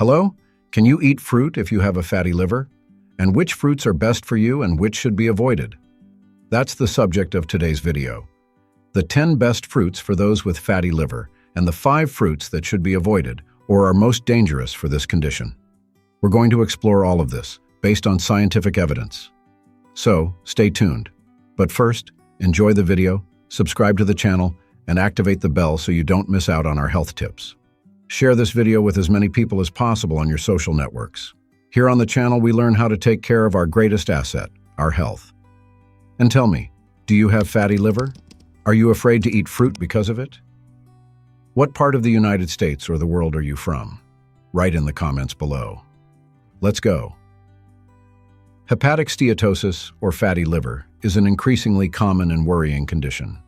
Hello? Can you eat fruit if you have a fatty liver? And which fruits are best for you and which should be avoided? That's the subject of today's video. The 10 best fruits for those with fatty liver and the 5 fruits that should be avoided or are most dangerous for this condition. We're going to explore all of this based on scientific evidence. So, stay tuned. But first, enjoy the video, subscribe to the channel, and activate the bell so you don't miss out on our health tips. Share this video with as many people as possible on your social networks. Here on the channel, we learn how to take care of our greatest asset, our health. And tell me, do you have fatty liver? Are you afraid to eat fruit because of it? What part of the United States or the world are you from? Write in the comments below. Let's go. Hepatic steatosis, or fatty liver, is an increasingly common and worrying condition.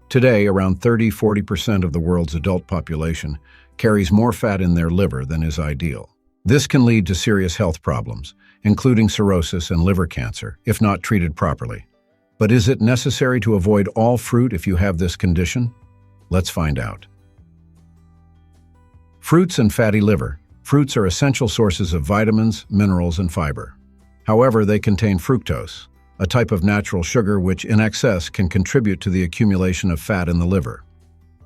Today, around 30–40% of the world's adult population carries more fat in their liver than is ideal. This can lead to serious health problems, including cirrhosis and liver cancer, if not treated properly. But is it necessary to avoid all fruit if you have this condition? Let's find out. Fruits and fatty liver. Fruits are essential sources of vitamins, minerals, and fiber. However, they contain fructose, a type of natural sugar which, in excess, can contribute to the accumulation of fat in the liver.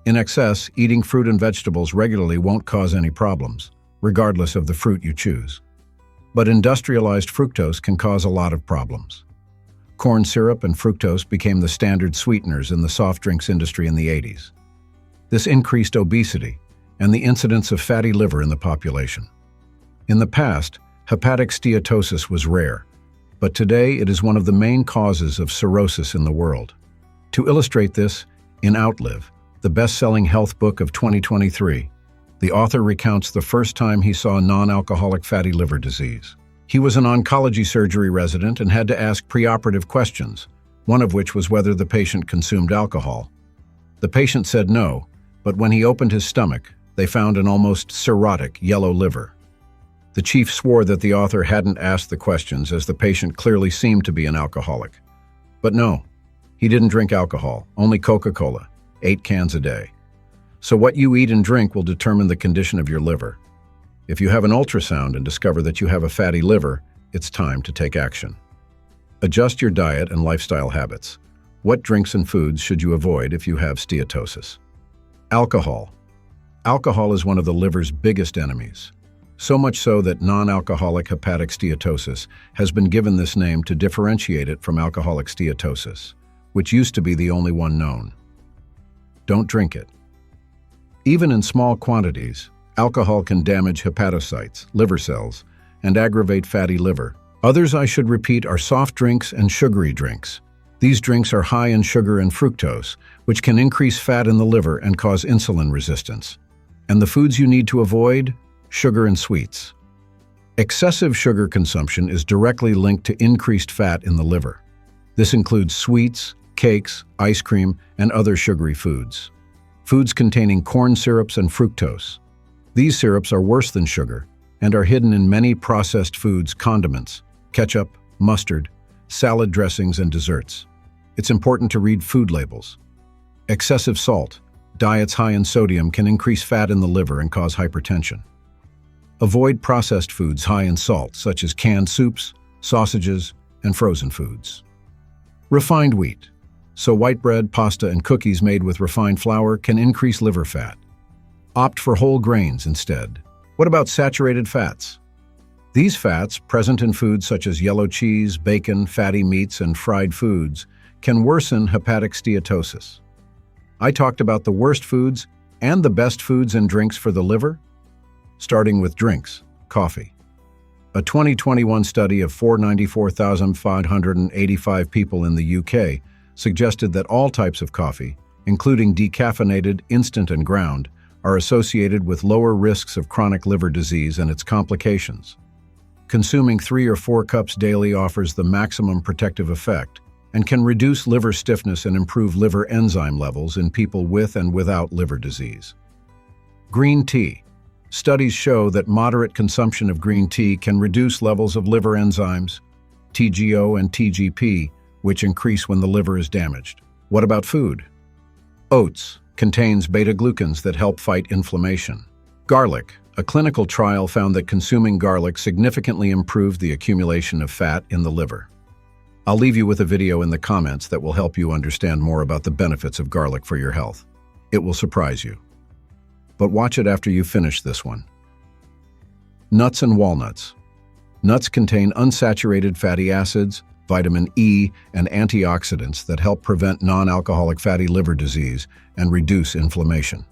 In excess, eating fruit and vegetables regularly won't cause any problems, regardless of the fruit you choose. But industrialized fructose can cause a lot of problems. Corn syrup and fructose became the standard sweeteners in the soft drinks industry in the 80s. This increased obesity and the incidence of fatty liver in the population. In the past, hepatic steatosis was rare, but today it is one of the main causes of cirrhosis in the world. To illustrate this, in Outlive, the best-selling health book of 2023, the author recounts the first time he saw non-alcoholic fatty liver disease. He was an oncology surgery resident and had to ask preoperative questions, one of which was whether the patient consumed alcohol. The patient said no, but when he opened his stomach, they found an almost cirrhotic yellow liver. The chief swore that the author hadn't asked the questions as the patient clearly seemed to be an alcoholic. But no, he didn't drink alcohol, only Coca-Cola, 8 cans a day. So what you eat and drink will determine the condition of your liver. If you have an ultrasound and discover that you have a fatty liver, it's time to take action. Adjust your diet and lifestyle habits. What drinks and foods should you avoid if you have steatosis? Alcohol. Alcohol is one of the liver's biggest enemies. So much so that non-alcoholic hepatic steatosis has been given this name to differentiate it from alcoholic steatosis, which used to be the only one known. Don't drink it. Even in small quantities, alcohol can damage hepatocytes, liver cells, and aggravate fatty liver. Others I should repeat are soft drinks and sugary drinks. These drinks are high in sugar and fructose, which can increase fat in the liver and cause insulin resistance. And the foods you need to avoid? Sugar and sweets. Excessive sugar consumption is directly linked to increased fat in the liver. This includes sweets, cakes, ice cream, and other sugary foods. Foods containing corn syrups and fructose. These syrups are worse than sugar and are hidden in many processed foods, condiments, ketchup, mustard, salad dressings, and desserts. It's important to read food labels. Excessive salt. Diets high in sodium can increase fat in the liver and cause hypertension. Avoid processed foods high in salt, such as canned soups, sausages, and frozen foods. Refined wheat. So white bread, pasta, and cookies made with refined flour can increase liver fat. Opt for whole grains instead. What about saturated fats? These fats, present in foods such as yellow cheese, bacon, fatty meats, and fried foods, can worsen hepatic steatosis. I talked about the worst foods and the best foods and drinks for the liver. Starting with drinks, coffee. A 2021 study of 494,585 people in the UK suggested that all types of coffee, including decaffeinated, instant, and ground, are associated with lower risks of chronic liver disease and its complications. Consuming 3 or 4 cups daily offers the maximum protective effect and can reduce liver stiffness and improve liver enzyme levels in people with and without liver disease. Green tea. Studies show that moderate consumption of green tea can reduce levels of liver enzymes, TGO and TGP, which increase when the liver is damaged. What about food? Oats contains beta-glucans that help fight inflammation. Garlic, A clinical trial found that consuming garlic significantly improved the accumulation of fat in the liver. I'll leave you with a video in the comments that will help you understand more about the benefits of garlic for your health. It will surprise you. But watch it after you finish this one. Nuts and walnuts. Nuts contain unsaturated fatty acids, vitamin E, and antioxidants that help prevent non-alcoholic fatty liver disease and reduce inflammation.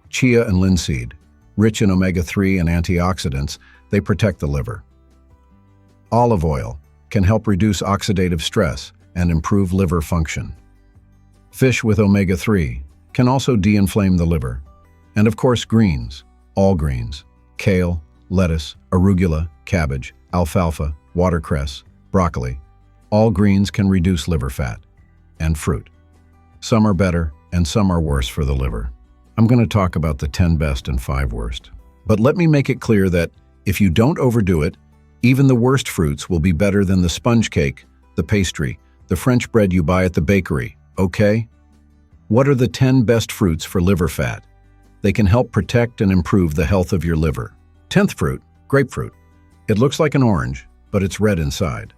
Chia and linseed. Rich in omega-3 and antioxidants, they protect the liver. Olive oil can help reduce oxidative stress and improve liver function. Fish with omega-3 can also de-inflame the liver. And of course, greens, all greens, kale, lettuce, arugula, cabbage, alfalfa, watercress, broccoli. All greens can reduce liver fat. And fruit. Some are better and some are worse for the liver. I'm going to talk about the 10 best and 5 worst. But let me make it clear that if you don't overdo it, even the worst fruits will be better than the sponge cake, the pastry, the French bread you buy at the bakery, okay? What are the 10 best fruits for liver fat? They can help protect and improve the health of your liver. 10th fruit, grapefruit. It looks like an orange, but it's red inside.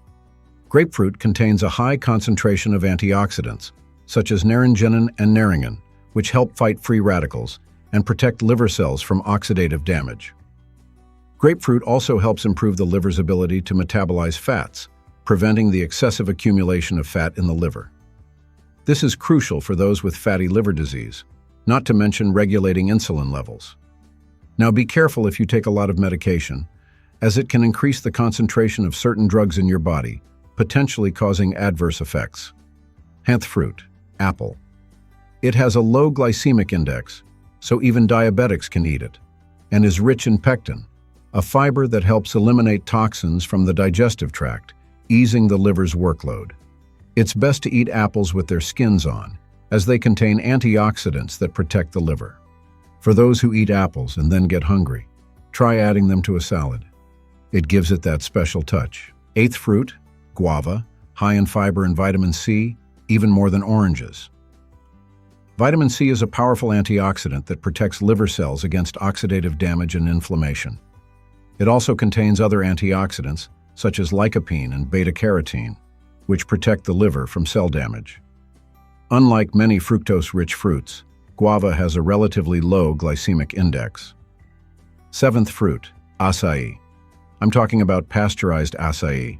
Grapefruit contains a high concentration of antioxidants, such as naringenin and naringin, which help fight free radicals and protect liver cells from oxidative damage. Grapefruit also helps improve the liver's ability to metabolize fats, preventing the excessive accumulation of fat in the liver. This is crucial for those with fatty liver disease, not to mention regulating insulin levels. Now be careful if you take a lot of medication, as it can increase the concentration of certain drugs in your body, potentially causing adverse effects. 10th fruit, apple. It has a low glycemic index, so even diabetics can eat it, and is rich in pectin, a fiber that helps eliminate toxins from the digestive tract, easing the liver's workload. It's best to eat apples with their skins on, as they contain antioxidants that protect the liver. For those who eat apples and then get hungry, try adding them to a salad. It gives it that special touch. 8th fruit, guava, high in fiber and vitamin C, even more than oranges. Vitamin C is a powerful antioxidant that protects liver cells against oxidative damage and inflammation. It also contains other antioxidants, such as lycopene and beta-carotene, which protect the liver from cell damage. Unlike many fructose-rich fruits, guava has a relatively low glycemic index. 7th fruit, acai. I'm talking about pasteurized acai.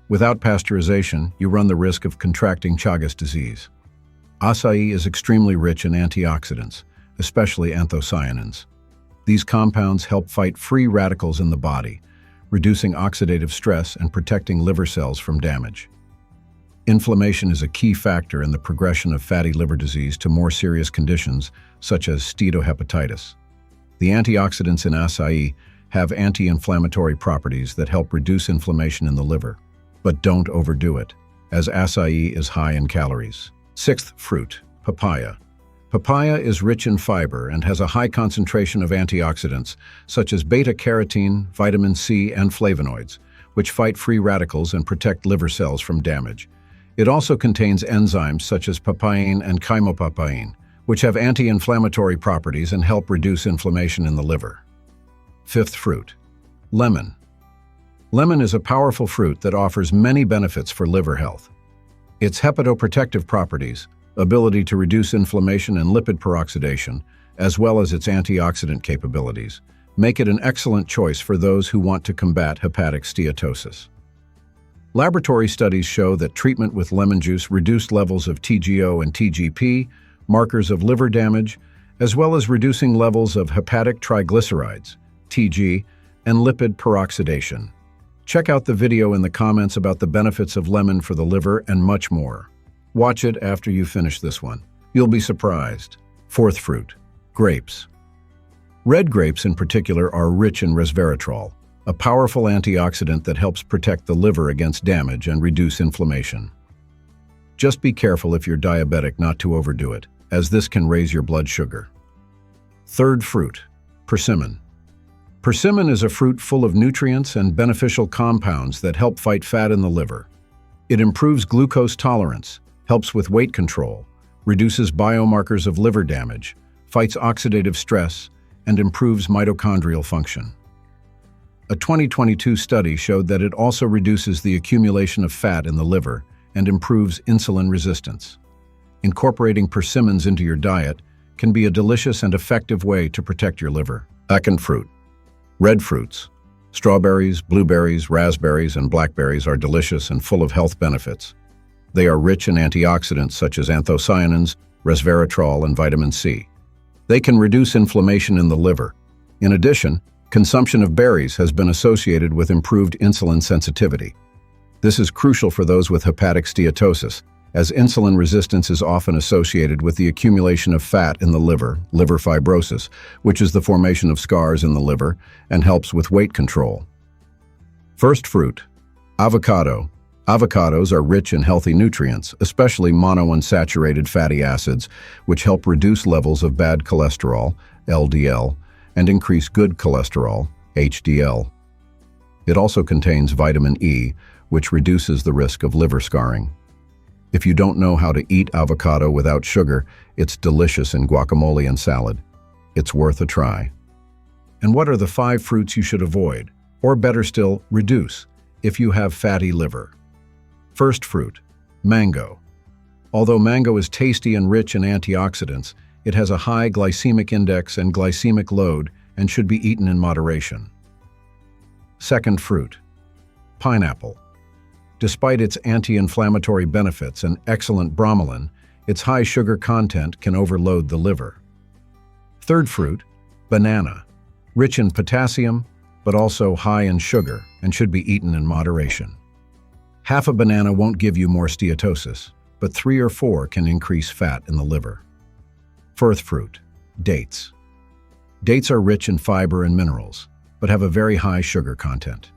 Without pasteurization, you run the risk of contracting Chagas disease. Acai is extremely rich in antioxidants, especially anthocyanins. These compounds help fight free radicals in the body, reducing oxidative stress and protecting liver cells from damage. Inflammation is a key factor in the progression of fatty liver disease to more serious conditions, such as steatohepatitis. The antioxidants in acai have anti-inflammatory properties that help reduce inflammation in the liver. But don't overdo it, as acai is high in calories. 6th fruit, papaya. Papaya is rich in fiber and has a high concentration of antioxidants, such as beta-carotene, vitamin C, and flavonoids, which fight free radicals and protect liver cells from damage. It also contains enzymes such as papain and chymopapain, which have anti-inflammatory properties and help reduce inflammation in the liver. 5th fruit, lemon. Lemon is a powerful fruit that offers many benefits for liver health. Its hepatoprotective properties, ability to reduce inflammation and lipid peroxidation, as well as its antioxidant capabilities, make it an excellent choice for those who want to combat hepatic steatosis. Laboratory studies show that treatment with lemon juice reduced levels of TGO and TGP, markers of liver damage, as well as reducing levels of hepatic triglycerides, TG, and lipid peroxidation. Check out the video in the comments about the benefits of lemon for the liver and much more. Watch it after you finish this one. You'll be surprised. 4th fruit, grapes. Red grapes in particular are rich in resveratrol, a powerful antioxidant that helps protect the liver against damage and reduce inflammation. Just be careful if you're diabetic not to overdo it, as this can raise your blood sugar. 3rd fruit, persimmon. Persimmon is a fruit full of nutrients and beneficial compounds that help fight fat in the liver. It improves glucose tolerance, helps with weight control, reduces biomarkers of liver damage, fights oxidative stress, and improves mitochondrial function. A 2022 study showed that it also reduces the accumulation of fat in the liver and improves insulin resistance. Incorporating persimmons into your diet can be a delicious and effective way to protect your liver. Second fruit. Red fruits. Strawberries, blueberries, raspberries, and blackberries are delicious and full of health benefits. They are rich in antioxidants such as anthocyanins, resveratrol, and vitamin C. They can reduce inflammation in the liver. In addition, consumption of berries has been associated with improved insulin sensitivity. This is crucial for those with hepatic steatosis, as insulin resistance is often associated with the accumulation of fat in the liver fibrosis, which is the formation of scars in the liver and helps with weight control. First fruit. Avocado. Avocados are rich in healthy nutrients, especially monounsaturated fatty acids, which help reduce levels of bad cholesterol, LDL, and increase good cholesterol, HDL. It also contains vitamin E, which reduces the risk of liver scarring. If you don't know how to eat avocado without sugar, it's delicious in guacamole and salad. It's worth a try. And what are the 5 fruits you should avoid, or better still, reduce, if you have fatty liver? First fruit, mango. Although mango is tasty and rich in antioxidants, it has a high glycemic index and glycemic load and should be eaten in moderation. Second fruit, pineapple. Despite its anti-inflammatory benefits and excellent bromelain, its high sugar content can overload the liver. Third fruit, banana. Rich in potassium, but also high in sugar and should be eaten in moderation. Half a banana won't give you more steatosis, but 3 or 4 can increase fat in the liver. Fourth fruit, dates. Dates are rich in fiber and minerals, but have a very high sugar content.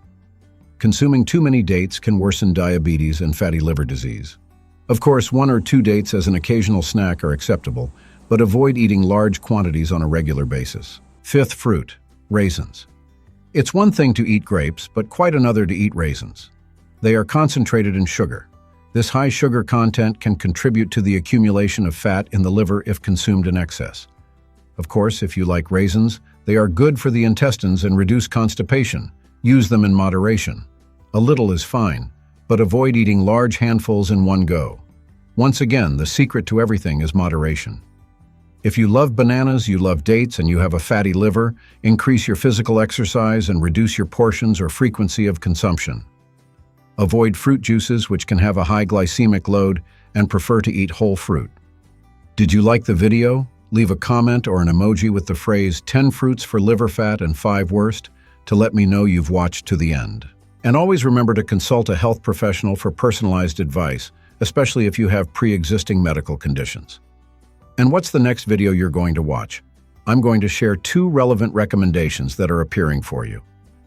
Consuming too many dates can worsen diabetes and fatty liver disease. Of course, 1 or 2 dates as an occasional snack are acceptable, but avoid eating large quantities on a regular basis. Fifth fruit, raisins. It's one thing to eat grapes, but quite another to eat raisins. They are concentrated in sugar. This high sugar content can contribute to the accumulation of fat in the liver if consumed in excess. Of course, if you like raisins, they are good for the intestines and reduce constipation. Use them in moderation. A little is fine, but avoid eating large handfuls in one go. Once again, the secret to everything is moderation. If you love bananas, you love dates, and you have a fatty liver, increase your physical exercise and reduce your portions or frequency of consumption. Avoid fruit juices, which can have a high glycemic load, and prefer to eat whole fruit. Did you like the video? Leave a comment or an emoji with the phrase 10 fruits for liver fat and 5 worst to let me know you've watched to the end. And always remember to consult a health professional for personalized advice, especially if you have pre-existing medical conditions. And what's the next video you're going to watch? I'm going to share 2 relevant recommendations that are appearing for you.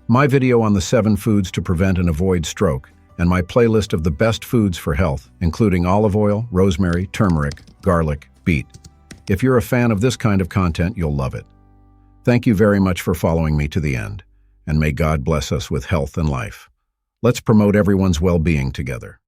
My video on the 7 foods to prevent and avoid stroke, and my playlist of the best foods for health, including olive oil, rosemary, turmeric, garlic, beet. If you're a fan of this kind of content, you'll love it. Thank you very much for following me to the end, and may God bless us with health and life. Let's promote everyone's well-being together.